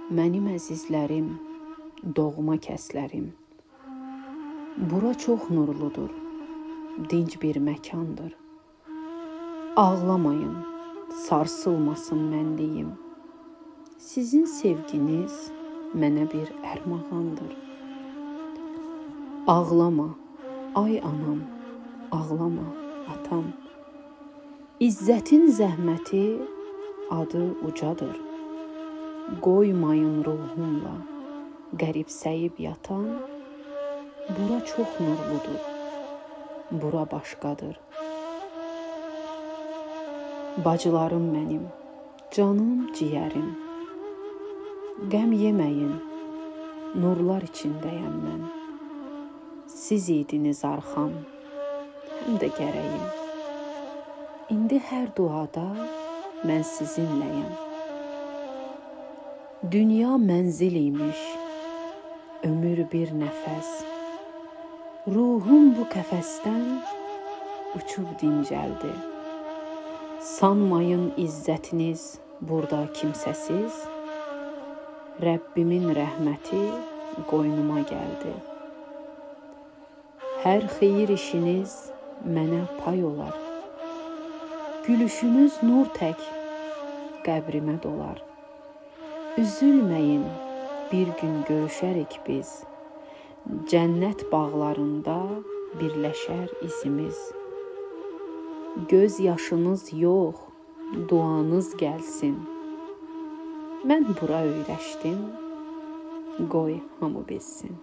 Mənim əzizlərim, doğma kəslərim, bura çox nurludur, dinc bir məkandır. Ağlamayın, sarsılmasın mənliyim. Sizin sevginiz mənə bir ərmağandır. Ağlama, ay anam, ağlama, atam. İzzətin zəhməti adı ucadır. Qoymayın ruhumla qəribsəyib yatan. Bura çox nurludur, bura başqadır. Bacılarım mənim, canım, ciyərim, qəm yeməyin, nurlar içindəyəm mən. Siz idiniz arxam, həm də gərəyim. İndi hər duada mən sizinləyəm. Dünya mənzil imiş, ömür bir nəfəs. Ruhum bu qəfəsdən uçub dincəldi. Sanmayın izzətiniz burada kimsəsiz. Rəbbimin rəhməti qoynuma gəldi. Hər xeyir işiniz mənə pay olar. Gülüşünüz nur tək qəbrimə dolar. Üzülməyin, bir gün görüşərik biz. Cənnət bağlarında birləşər izimiz. Göz yaşınız yox, duanız gəlsin. Mən bura öyrəşdim, qoy hamı bilsin.